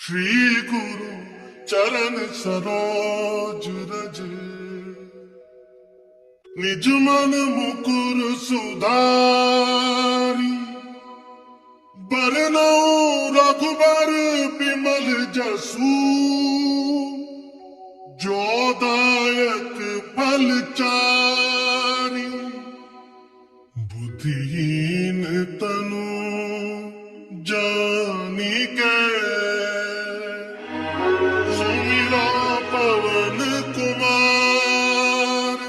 श्री गुरु चरण सरोज रज, निज मन मुकुर सुधारी। बरनौ रघुबर बिमल जसु, जो दायक फल चारि। बुद्धिहीन तनु जानिके, सुमिरा पवन कुमार।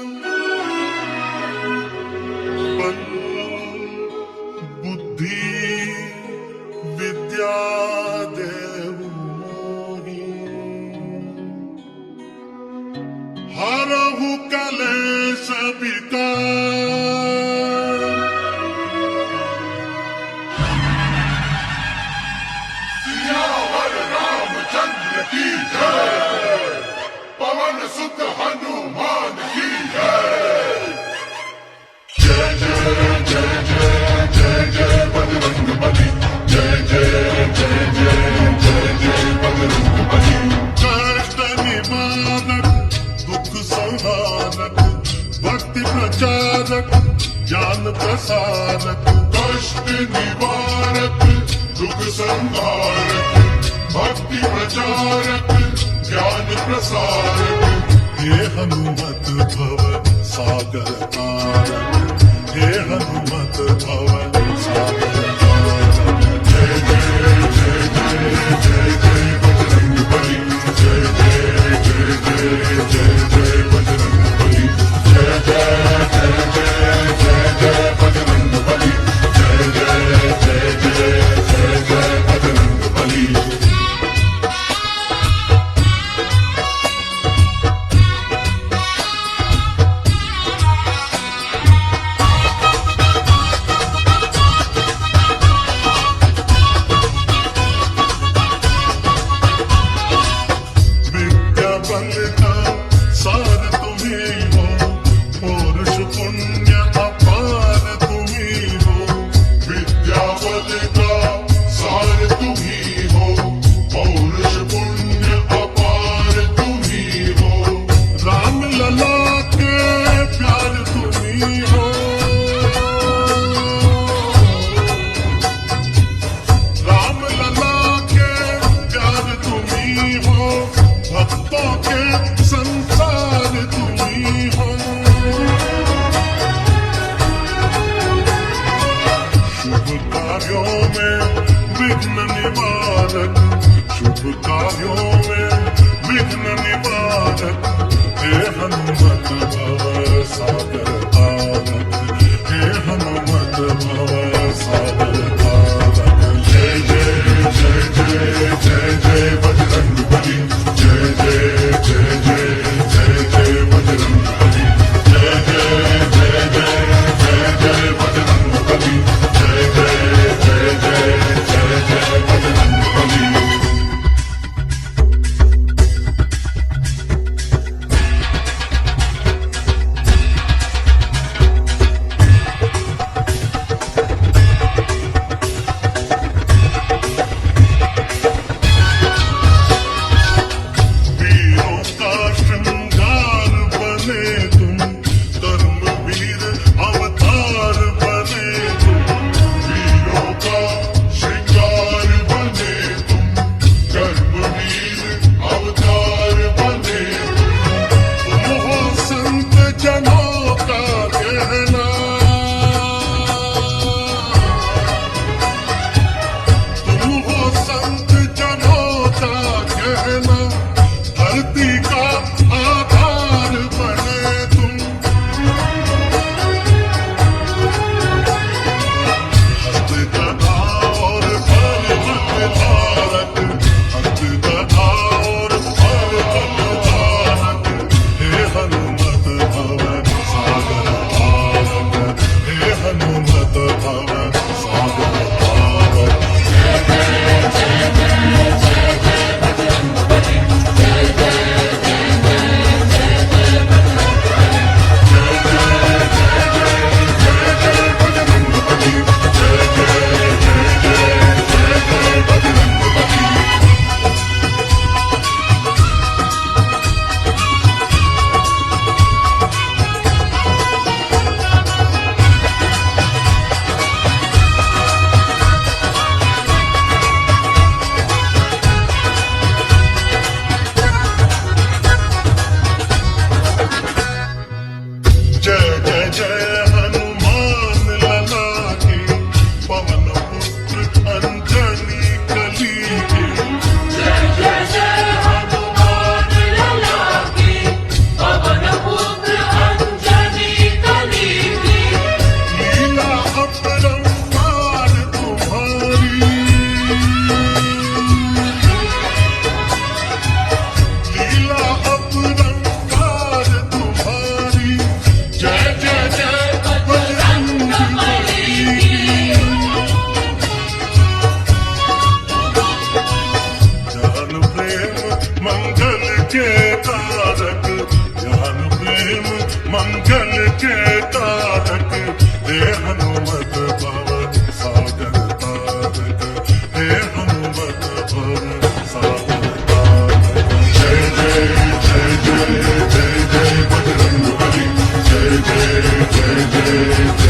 बुद्धि विद्या देहु मोहि, हरहु कलेश विकार। सियावर रामचंद्र की जय, पवन सुत हनुमान की जय। जय जय जय जय जय जय बजरंग बली, जय जय जय जय जय जय बजरंग बली। कष्ट निवारक दुख संहारक, भक्ति प्रचारक ज्ञान प्रसारक। कष्ट निवारक दुख संहारक, भक्ति प्रचारक ज्ञान प्रसारक। हे हनुमत भव सागर तारक, हे हनुमत भव सागर तारक। जय जय जय जय जय जय बजरंग बली, जय जय जय जय जय जय बजरंग बली। जय जय जय जय जय जय बजरंग बली, जय जय जय जय जय जय बजरंग बली। विद्या बल का सार तुम्ही हो, पौरुष पुण्य अपार तुम्ही हो। विद्या बल का सार तुम्ही हो, पौरुष पुण्य अपार तुम्ही हो। राम लला के प्यार तुम्ही हो, राम लला के प्यार तुम्ही हो। भक्तों के संसार तुम्ही हो। शुभ कार्यों में विघ्न निवारक, शुभ कार्यों में विघ्न निवारक। हे हनुमत भव सागर तारक, हे हनुमत भव सागर तारक। जय जय जय जय जय जय बजरंग बली, जय जय जय जय जय जय बजरंग बली। जय जय जय जय जय जय बजरंग बली, जय जय जय जय जय जय बजरंग बली। मंगल के कारक हे हनुमत भवन सागर तारक हे हनुमत भवन सागर तारक जय जय जय जय जय जय बजरंग बली जय जय जय जय जय